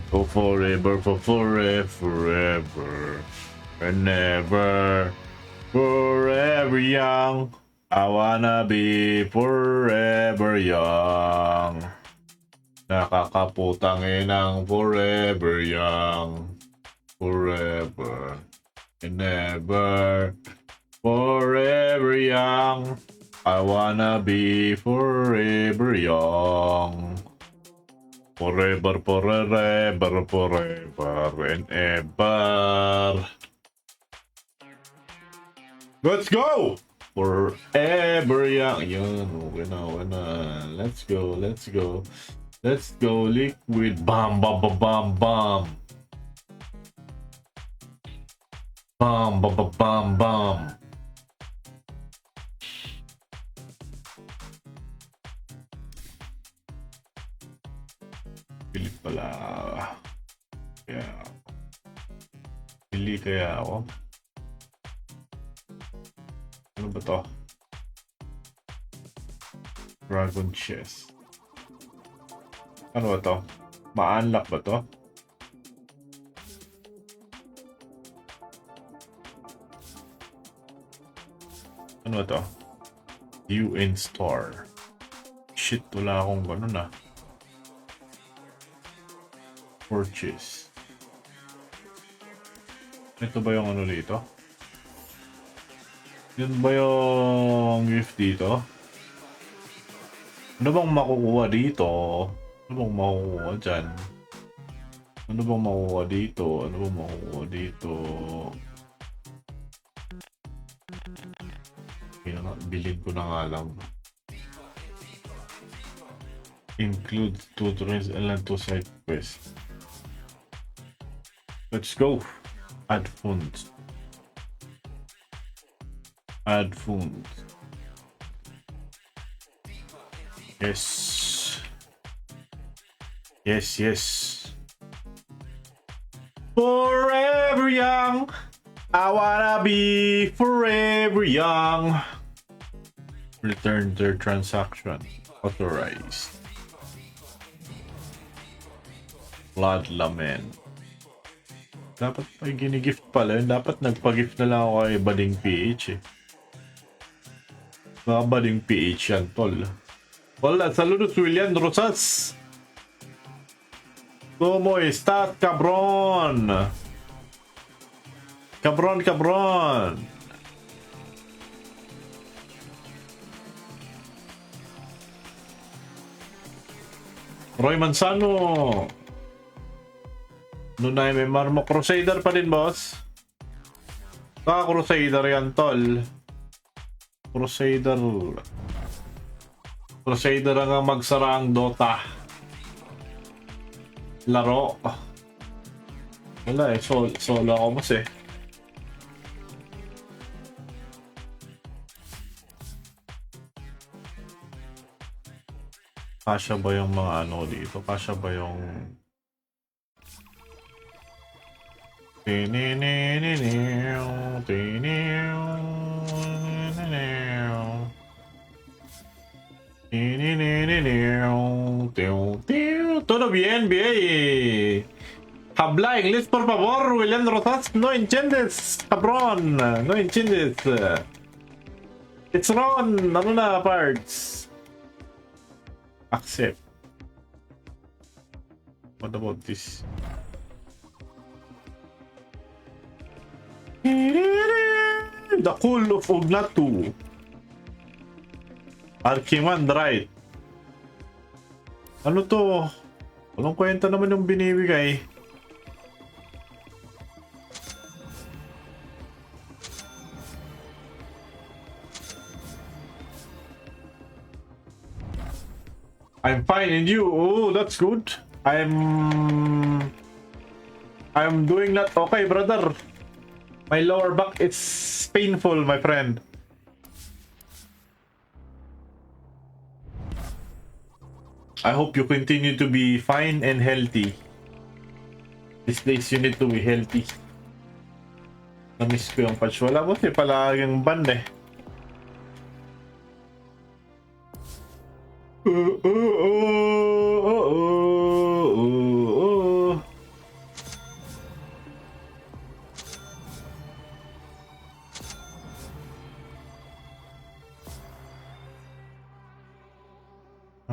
For forever, for forever, forever, and never, forever young. I wanna be forever young. Nakakaputangin ng forever young. Forever and never, forever young. I wanna be forever young. Forever, forever, forever and ever. Let's go! Forever young. Yun, okay na. Let's go, let's go. Let's go liquid. Bam, bam, bam, bam, bam. Bam, bam, bam, bam, bam. Pili pala. Yeah. Pili kaya ako. Ano ba to? Dragon chest. Ano ba to? Ma-unlock ba to? Ano ba to? View and store. Shit, wala akong ganun ah. Purchase. Ito ba yung ano dito? Yun ba yung gift dito? Ano bang makukuha dito? Ano bang makukuha dyan? Ano bang makukuha dito? Ano bang makukuha dito? Bilhin ko na nga lang. Include tutorials and to side quest. Let's go. Add funds. Add funds. Yes. Yes, yes. Forever young. I wanna be forever young. Return their transaction. Authorized. Blood Lament. Dapat may ginigift pala. Dapat nagpa-gift na lang ako kay Bading PH eh. Mga Bading PH yan, tol. Hola, saludos William Rosas. ¿Cómo estás, cabrón? Cabrón, cabrón. Roy Manzano. Nunay may marmo. Crusader pa din, boss. Crusader yan, tol. Crusader. Crusader ang magsaraang Dota. Laro. Wala eh. Solo ako mas eh. Kasya ba yung mga ano dito? Kasya ba yung... Todo bien, bien. Habla inglés, por favor, William Rosas. No entiendes, cabrón. No entiendes. It's Ron. Ano na, parts? Accept. What about this? The Call of Ugnatu. Archiman, right? Ano to? Walang kwenta naman yung binibigay. I'm fine, and you? Oh, that's good. I'm doing that okay, brother. My lower back is painful, my friend. I hope you continue to be fine and healthy. These days you need to be healthy. Na-miss ko yung patch. Wala mo siya palaging ban eh.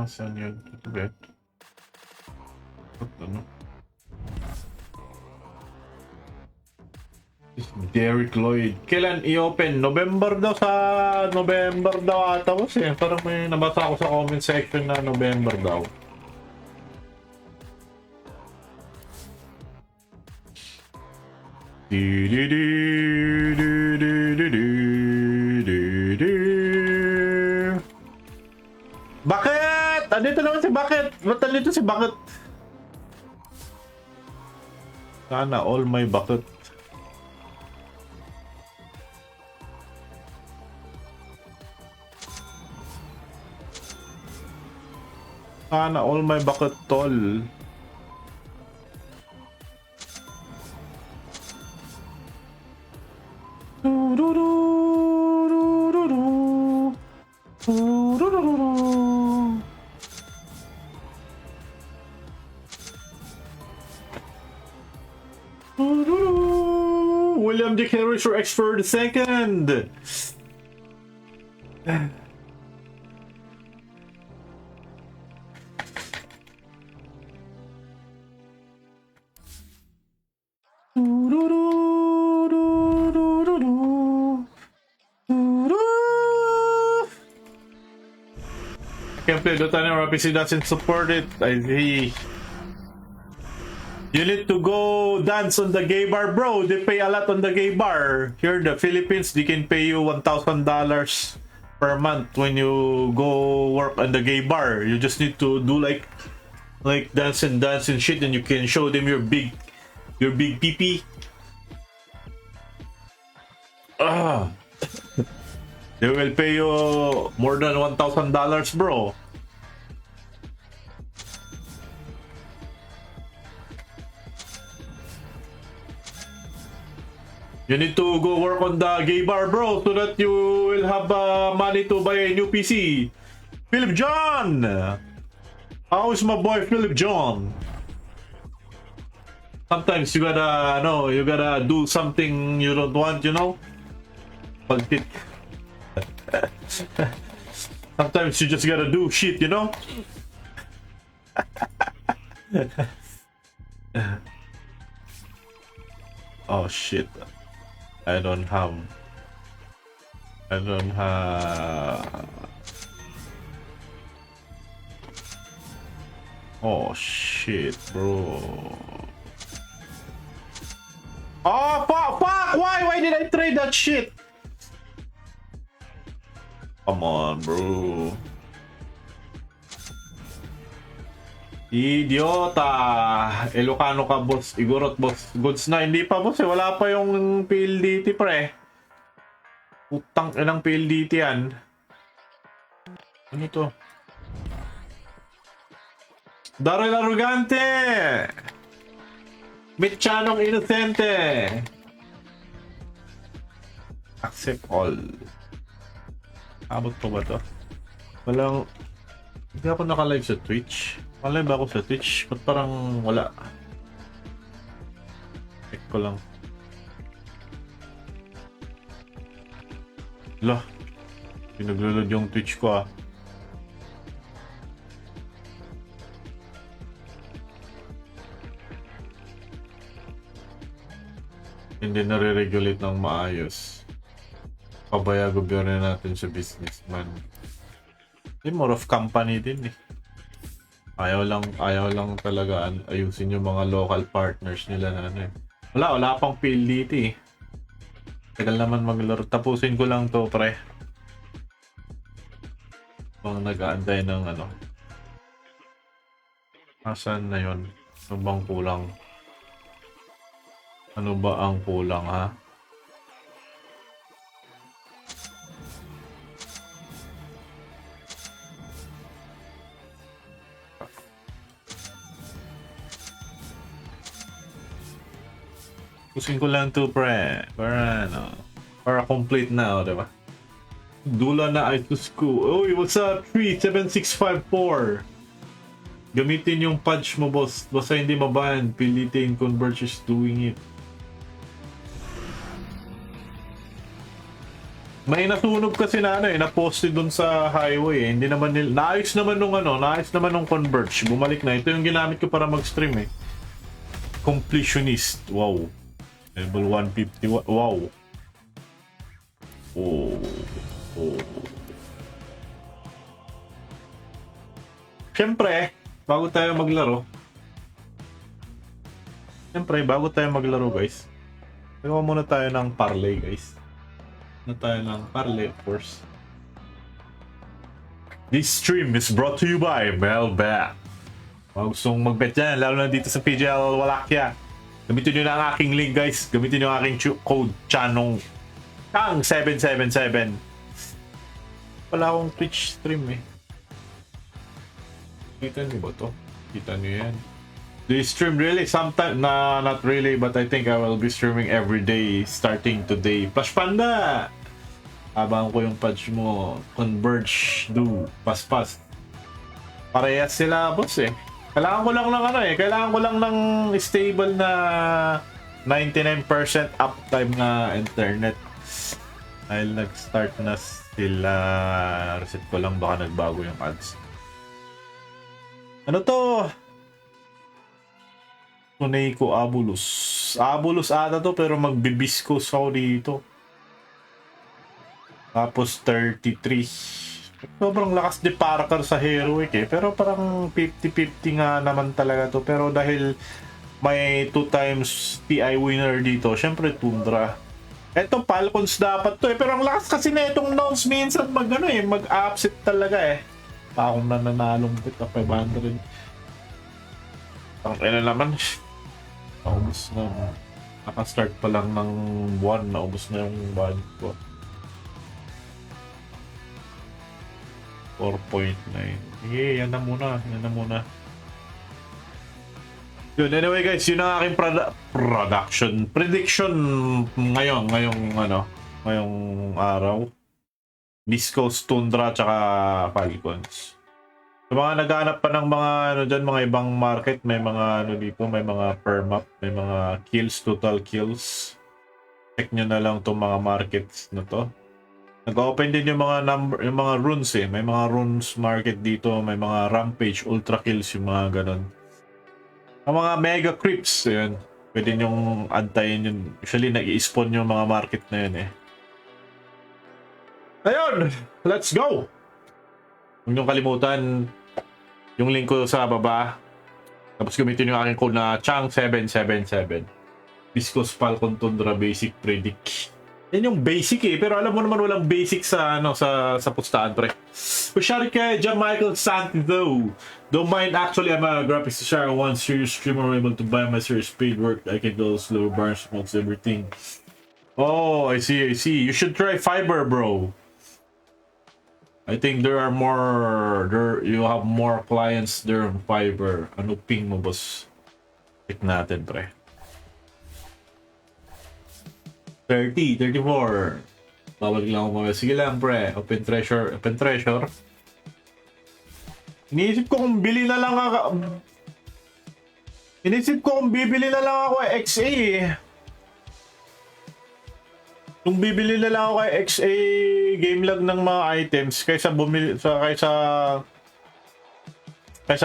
Nasaan yun? Ito ba? Ano? Derek Lloyd. Kailan i-open? November daw sa... November daw ata ko siya. Parang may nabasa ako sa comment section na November daw. Bakit? Andito naman si Bakit? Ba't andito si Bakit? Sana all my Bakit. Sana all my Bakit, tol. William Dick Henry for X for the second. Can't play Dota anymore. PC doesn't support it. I see. You need to go dance on the gay bar, bro. They pay a lot on the gay bar. Here, the Philippines, they can pay you $1,000 per month when you go work on the gay bar. You just need to do like dance and shit, and you can show them your big PP. They will pay you more than $1,000, bro. You need to go work on the gay bar, bro, so that you will have money to buy a new PC. Philip John! How is my boy Philip John? Sometimes you gotta do something you don't want, you know? Sometimes you just gotta do shit, you know? Oh shit. I don't have. Oh shit, bro. Oh fuck! Why did I trade that shit? Come on, bro. Idiota! Ilocano ka, boss. Igorot, boss. Goods na. Hindi pa, boss. Wala pa yung PLDT, pre. Putang inang PLDT yan. Ano to? Daryl Arrogante! Mitchanong Inosente! Accept all. Abot pa ba to? Walang... Hindi ako naka-live sa Twitch. Malay ba ako sa Twitch? Ba't parang wala? Check ko lang. Lah, pinaglulod yung Twitch ko ah. Hindi nare-regulate ng maayos. Pabaya gobyerno natin sa businessman. Hindi, more of company din eh. Ayaw lang talaga ayusin yung mga local partners nila na ano eh. Wala pang PLDT eh. Tagal naman maglaro. Tapusin ko lang to, pre. Bang nag-aantay ng ano. Asan na yun? Ano bang kulang? Ano ba ang kulang, ha? Pusin ko lang to, pre. Para ano, para complete na, diba? Dula na to school. Uy, what's up? 37654. Gamitin yung punch mo, boss. Basta hindi maban. Pilitin Converge is doing it. May nasunog kasi na ano eh, na-posted dun sa highway eh. Hindi naman nila, naayos naman nung ano, naayos naman nung Converge. Bumalik na. Ito yung ginamit ko para mag-stream eh. Completionist. Wow. Level 150. Wow. Oh. Oh. Siyempre, bago tayo maglaro, guys, gagawa muna tayo ng parlay, guys. Of course. This stream is brought to you by Melbat. Mga gustong mag-bet dyan, lalo na dito sa PGL Wallachia. Gamitin nyo na ang aking link, guys. Gamitin nyo ang aking code Chanong Kang 777. Wala akong Twitch stream eh. Kita nyo ba to? Kita nyo yan. Do you stream really? Sometimes, nah, not really, but I think I will be streaming every day starting today. Flash Panda! Habang ko yung patch mo. Converge, do, paspas. Parehas sila, boss eh. Kailangan ko lang ng ano eh. Kailangan ko lang ng stable na 99% uptime na internet. Dahil nag-start na sila. Reset ko lang, baka nagbago yung ads. Ano to? Tuneiko Abulus. Abulus ata to pero magbibiskos ako dito. Tapos 33. Sobrang lakas ni Parker sa Heroic eh. Pero parang 50-50 nga naman talaga to. Pero dahil may 2 times TI winner dito, syempre Tundra. Eto Falcons dapat to eh. Pero ang lakas kasi na itong Nons minsan mag-upset talaga eh. Pa akong nananalong bit na 500. Ang ina naman. Naubos na. Naka-start pa lang ng buwan. Naubos na yung budget ko. 4.9. Yan na muna. Yun, anyway guys, yun ang aking prediction ngayong araw. Discos, Tundra, tsaka Falcons. Sa mga naghahanap pa ng mga mga ibang market, may mga dito, may mga permap, may mga kills, total kills. Check nyo na lang itong mga markets na to. Nag-open din yung mga runes eh. May mga runes market dito, may mga rampage, ultra kills, yung mga ganon. Ang mga mega creeps, yun. Pwede nyong antayin yun. Usually, nag-i-spawn yung mga market na yun eh. Ayun! Let's go! Huwag niyong kalimutan yung link ko sa baba. Tapos gamitin yung aking code na Chang777. Discos Falcon Tundra Basic Predict. Yan yung basic eh. Pero alam mo naman walang basic sa pustahan, pre. Kushari kay Michael Santizo. Don't mind, actually, I'm a graphics designer. One serious streamer able to buy my serious paid work. I can go slow burn, smokes everything. Oh, I see. You should try Fiber, bro. I think you have more clients there on Fiber. Ano ping mo, boss? Check natin, pre. 30, 34. Babalik lang ako mga. Sige lang, pre. Open treasure. Iniisip ko kung bibili na lang ako XA eh. Kung bibili na lang ako kay XA game lag ng mga items kaysa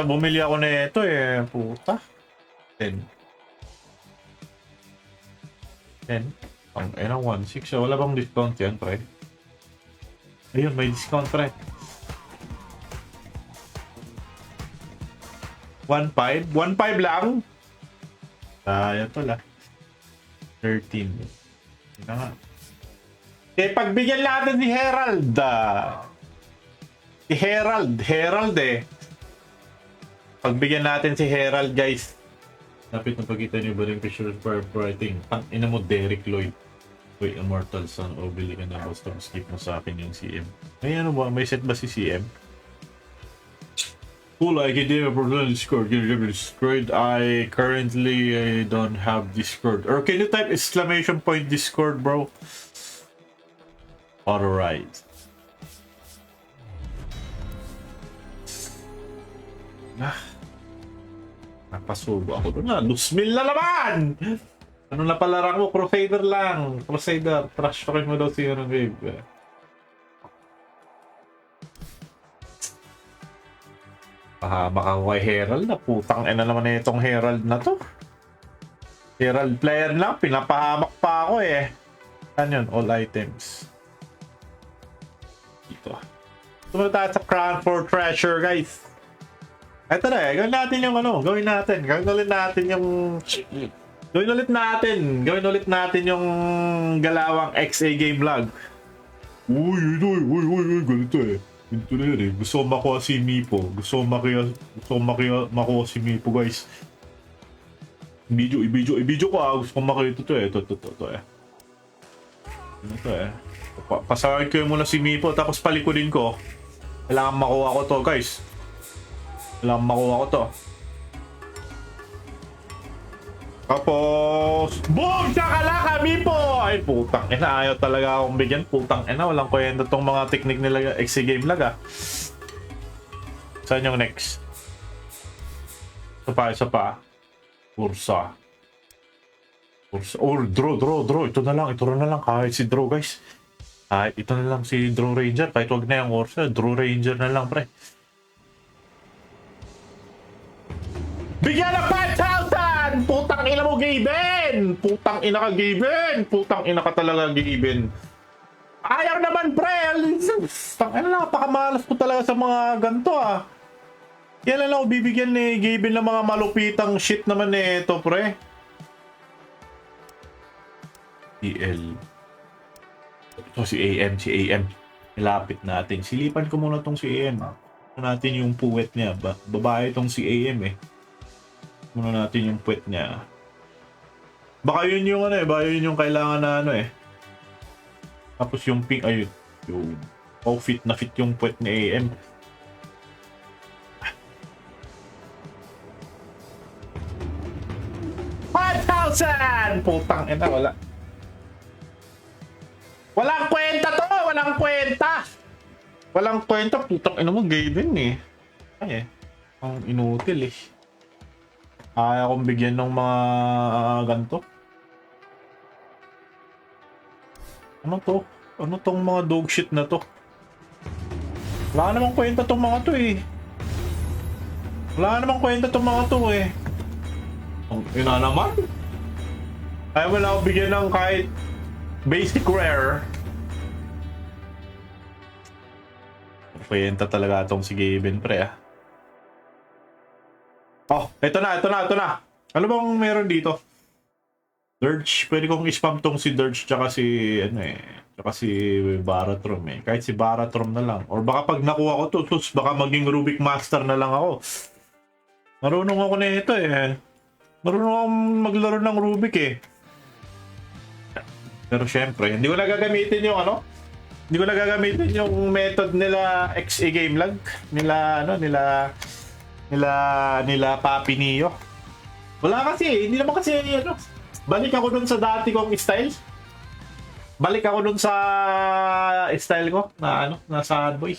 bumili ako na ito eh. Puta. 10. Ang 1.6. Wala bang discount yan, pre? Ayun, may discount, pre. 1.5? 1.5 lang? Yan pala. 13. Yun na nga. Eh, pagbigyan natin si Herald. Si Herald eh. Pagbigyan natin si Herald, guys. Napit na pagkita niyo ba rin picture for writing? Ang ina mo, Derek Lloyd. Wait, Immortal Son. O, bili ka na. Basta skip mo sa akin yung CM. May ano ba? May set ba si CM? Cool, I can do a problem Discord. Discord. I currently don't have Discord. Or can you type exclamation point Discord, bro? Alright. Napasubo ako doon na. 2,000 na naman! Ano na pala rank mo? Crusader lang. Crusader. Trash talking mo daw si Wave. Pahamak ako kay Herald na. Putang ina naman na itong Herald na to. Herald player lang. Pinapahamak pa ako eh. Saan yun? All items. Dito. Tumunod tayo sa Crown for Treasure, guys. Ito na eh. Gawin natin yung ano. Gawin natin. Gawin ulit natin yung galawang XA game log. Uy, ganito eh. Ganito na yun eh. Gusto ko makuha si Mipo. Gusto ko makuha si Mipo, guys. I-video ko ah. Gusto ko makita ito eh. Ito eh. Ito eh. Pasawag ko muna si Mipo tapos palikudin ko. Kailangan makuha ko to, guys. Tapos boom! Shakalaka, Mipo! Ay putang ina. Ayaw talaga akong bigyan. Putang ina. Walang kwenta tong mga technique nila XC game lag ah. Saan yung next? Isa pa. Bursa. Oh, draw. Ito na lang. Kahit si draw, guys. Ito na lang si draw ranger. Kahit wag na yung Ursa. Draw ranger na lang, pre. Bigyan ng 5,000! Putang ina mo, Gaben! Putang ina ka, Gaben! Putang ina ka talaga, Gaben. Ayaw naman, pre! Putang ina, napakamalas ko talaga sa mga ganito, ah. Kaya lang ako bibigyan ni Gaben ng mga malupitang shit naman eh, ito, pre. EL. Ito si AM. Nilapit natin. Silipan ko muna tong si AM. Natin yung puwet niya. Babae tong si AM eh. Muna natin yung puwet niya. Baka yun yung ano eh. Baka yun yung kailangan na ano eh. Tapos yung pink. Ayun. Yung fit na fit yung puwet ni AM. $5,000! Putang ina, wala. Walang kwenta to! Walang kwenta. Putang ina mo, Gaben eh. Ay eh. Ang inutil eh. Ayaw akong bigyan ng mga ganito. Ano to? Ano tong mga dog shit na to? Wala namang kwenta tong mga to eh. Ang ina naman. Ayaw wala akong bigyan ng kahit basic rare. Kwenta talaga itong si Gaben, pre ah. Oh, ito na. Ano bang meron dito? Dirge, pwede kong i-spam tong si Dirge tsaka si Baratrom eh. Kahit si Baratrom na lang. Or baka pag nakuha ko to, baka maging Rubik Master na lang ako. Marunong ako na ito eh. Marunong akong maglaro ng Rubik eh. Pero syempre, hindi ko na gagamitin yung ano. Hindi ko na gagamitin yung method nila XA game lag. Nila Papi Neo. Wala kasi, hindi naman kasi ano. Balik ako dun sa dati kong style. Balik ako dun sa style ko na ano, na sad boy.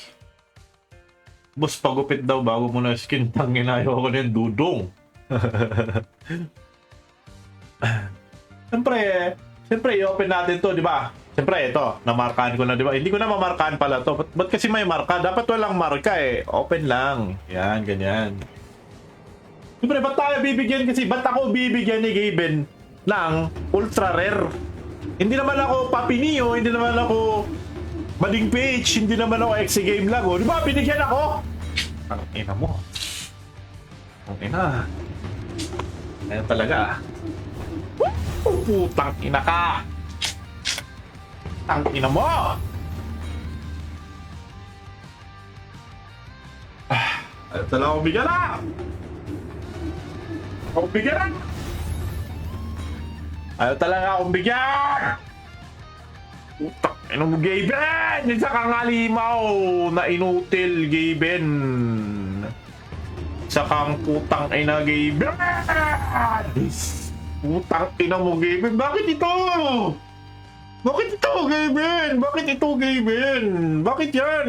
Boss, pagupit daw bago mo na skin. Tangin na ayaw ko na yung dudong. Siyempre, i-open natin to, di ba? Siyempre, ito, namarkahan ko na, di ba? Hindi ko na mamarkahan pala to. Ba't kasi may marka? Dapat walang marka eh. Open lang. Yan, ganyan. Siyempre, ba't tayo bibigyan kasi? Ba't ako bibigyan ni Gaben ng ultra rare? Hindi naman ako Papi Neo, hindi naman ako Bading Page, hindi naman ako XC game lang. Di ba? Binigyan ako! Ang ina mo. Ang ina. Ayan talaga. Putang ina ka! Ang ina mo! Ayaw talaga akong bigyan na! Ayaw talaga akong bigyan! Putang ina mo, Gaben! Isa kang halimaw na inutil, Gaben! Isa kang putang ina, Gaben! Putang ina mo, Gaben! Bakit ito? Bakit yan?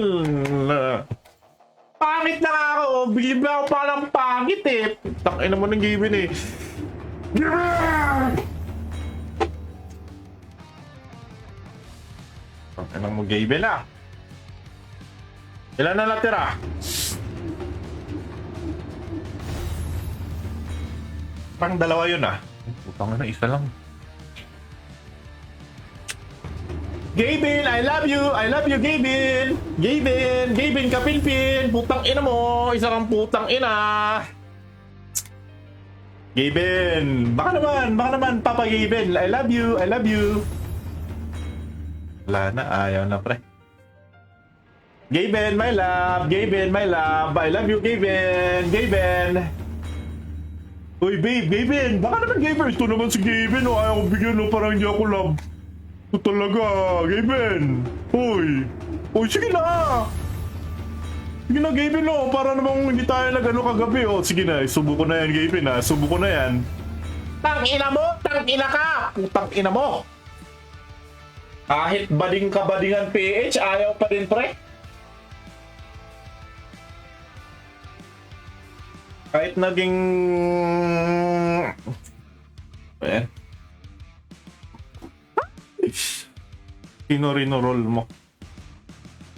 Pangit na nga ako. Bigla ako palang pangit eh. Putang ina mo ng Gaben eh. Putang ina mo, Gaben ah. Ilan na natira? Pang dalawa yun ah. Putang na, isa lang. Gavin, I love you! I love you, Gavin! Gavin, kapilpin! Putang ina mo! Isa kang putang ina! Gavin! Baka naman, Papa Gavin! I love you! Wala na, ayaw na pre. Gavin, my love! I love you, Gavin! Uy, babe, Gavin! Baka naman, Gavin! Ito naman si Gavin, oh. Ayaw ko bigyan, oh. Parang hindi ako love. Ito talaga, Gavin! Uy, sige na! Sige na, Gavin, oh. Para namang hindi tayo nag-ano kagabi, oh. Sige na, subo ko na yan, Gavin, ha. Subo ko na yan. Tang-ina mo! Tang-ina ka! Putang-ina mo! Kahit bading ka badingan PH, ayaw pa din, pre. Kahit naging... Ayan. Sino-rino-roll mo.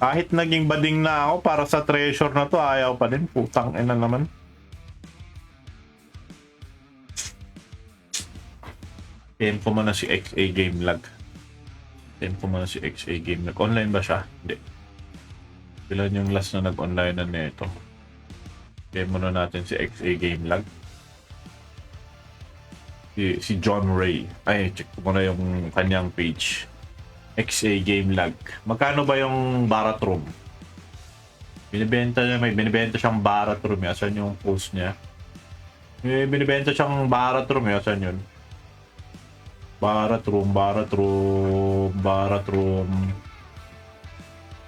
Kahit naging bading na ako para sa treasure na to, ayaw pa din. Putang ina naman. PM ko muna si XA Game Lag. PM ko muna si XA Game Lag. Online ba siya? Hindi. Ilan yung last na nag-online na nito? PM muna natin si XA Game Lag. Si John Ray. Ay, check ko muna yung kanyang page. XA Game Lag. Magkano ba yung Barat Room? Binibenta niya, may binibenta siyang Barat Room. Asan yung post niya? May binibenta siyang Barat Room. Asan yun? Barat Room.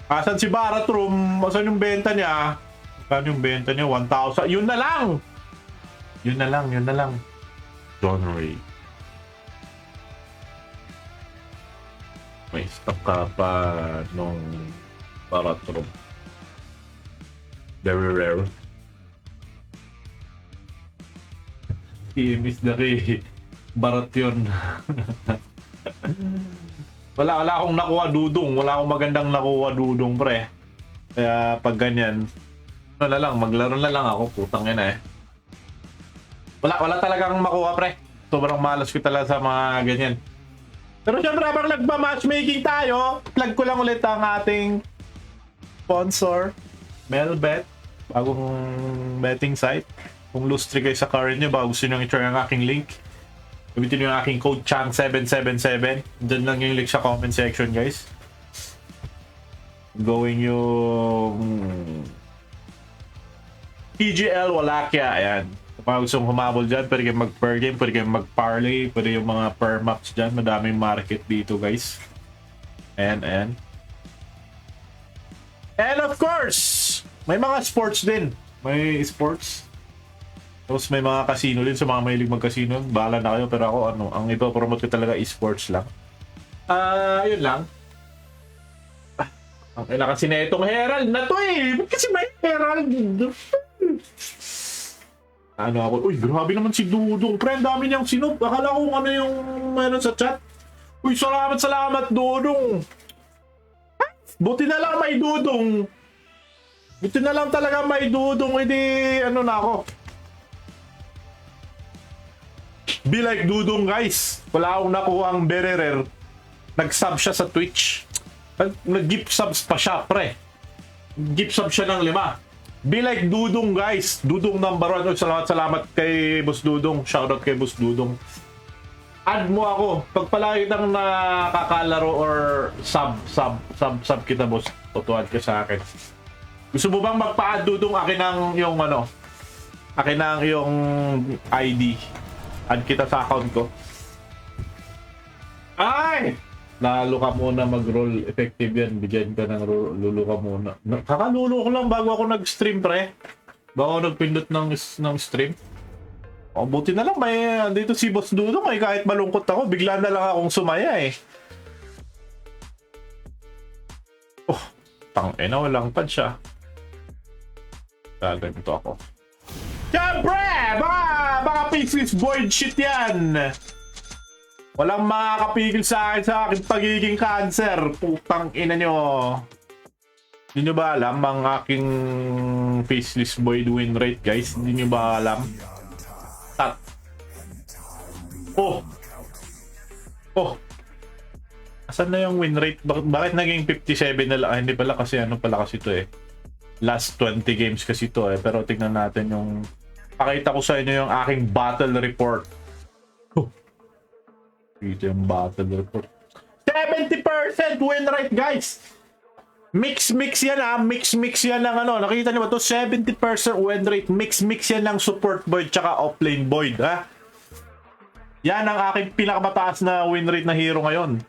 Asan si Barat Room? Asan yung benta niya? Magkano yung benta niya? 1,000. Yun na lang. John Ray. May stock ka pa nung Barat Room. Very rare. Miss Dari. Barat yun. wala akong nakuha dudong. Wala akong magandang nakuha dudong, pre. Kaya pag ganyan, ano na lang, maglaro na lang ako. Putang ina eh. Wala talagang makuha, pre. Sobrang malas ko talaga sa mga ganyan. Pero syempre, habang nagpa-matchmaking tayo, plug ko lang ulit ang ating sponsor, Melbet. Bagong betting site. Kung loose streak kayo sa current nyo, baka gusto nyo i-try ang aking link. Gamitin nyo yung aking code CHANG777. Diyan lang yung link sa comment section, guys. Going yung PGL Wallachia. Ayan. Kung gustong humabol dyan, pwede kayong mag-per game, pwede kayong mag-parlay, pwede yung mga per maps dyan. Madaming market dito, guys. And of course, may mga sports din. May sports. Tapos may mga casino din sa mga mahilig mag-casino. Bahala na kayo, pero ako, ang ipopromote ko talaga e-sports lang. Yun lang. Ang ina kasi na itong Herald na to eh. Ba't kasi may Herald? Ako? Uy, grabe naman si Dudong. Pre, ang dami niyang sinop. Akala ko ano yung meron sa chat. Uy, salamat, Dudong. Buti na lang may Dudong. Buti na lang talaga may Dudong. Hindi, na ako. Be like Dudong, guys. Wala akong nakuha ang bererer. Nag-sub siya sa Twitch. Nag-gift subs pa siya, pre. Gift sub siya ng 5. Be like Dudong, guys. Dudong number 1. Salamat kay Boss Dudong. Shoutout kay Boss Dudong. Add mo ako. Pag palagi nang nakakalaro or sub kita, boss. Tutuad ka sa akin. Gusto mo bang magpa-add, Dudong? Akin ang yung Akin ang yung ID. Add kita sa account ko. Ay! Lalo ka muna mag-roll. Effective yan. Bigyan ka ng lulu ka muna. Kakalulo ko lang bago ako nag-stream, pre. Bago ako nagpindot ng stream. O, buti na lang may dito si Boss Dudong. Kahit malungkot ako, bigla na lang akong sumaya eh. Oh, tangina, walang pad siya. Ganito ako. Siyempre! Baka pieces void shit yan! Walang makakapigil sa akin sa aking pagiging cancer. Putang ina nyo. Hindi nyo ba alam ang aking faceless void win rate, guys? Hindi nyo ba alam? Oh! Oh! Asan na yung win rate? Bakit naging 57 na lang? Ah, hindi pala kasi ano pala kasi ito eh. Last 20 games kasi ito eh. Pero tingnan natin yung... Pakita ko sa inyo yung aking battle report. Oh. Ito yung battle report. 70% win rate, guys! Mix yan ah. Mix yan ng ano. Nakita niyo ba ito? 70% win rate. Mix yan ng support Void tsaka offlane Void. Ha? Yan ang aking pinakamataas na win rate na hero ngayon.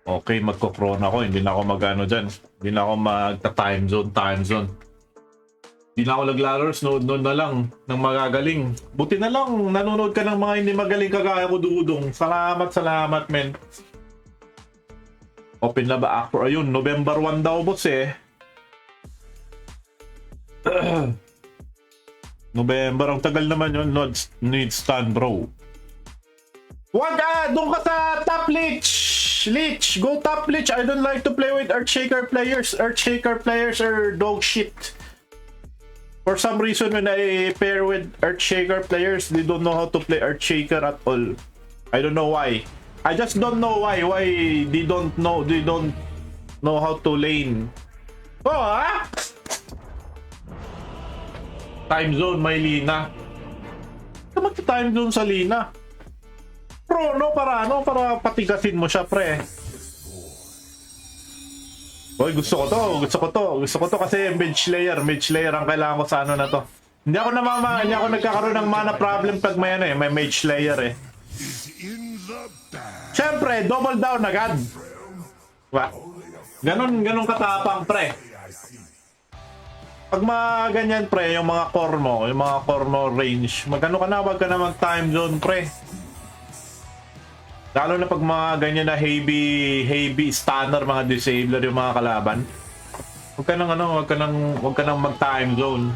Okay, magko-chrome ako. Hindi na ako mag-ano dyan. Hindi na ako magta-time zone. Hindi na ako naglaro. Snood na lang ng magagaling. Buti na lang, nanonood ka ng mga hindi magaling kagaya ko, Dudong. Salamat, men. Open na ba actor? Ayun, November 1 daw, boss eh. November, ang tagal naman yun. Need stand, bro. Wag doon ka sa top Lich! Go top Lich! I don't like to play with Earthshaker players. Earthshaker players are dog shit. For some reason, when I pair with Earthshaker players, they don't know how to play Earthshaker at all. I don't know why. I just don't know why they don't know how to lane. Oh, ha? Time zone, may Lina. Kamag time zone sa Lina. Pro, no? Para patigasin mo siya, pre. Boy, gusto ko to kasi mage layer ang kailangan ko sa ano na to. Hindi ako nagkakaroon ng mana problem pag may ano eh, may mage layer eh. Siyempre, double down agad. Diba? Ganon katapang, pre. Pag mga ganyan, pre, yung mga core mo range, magano ka na, wag ka na mag-time zone, pre. Lalo na pag mga ganyan na heavy stunner, mga disabler yung mga kalaban. Wag ka nang mag-time zone.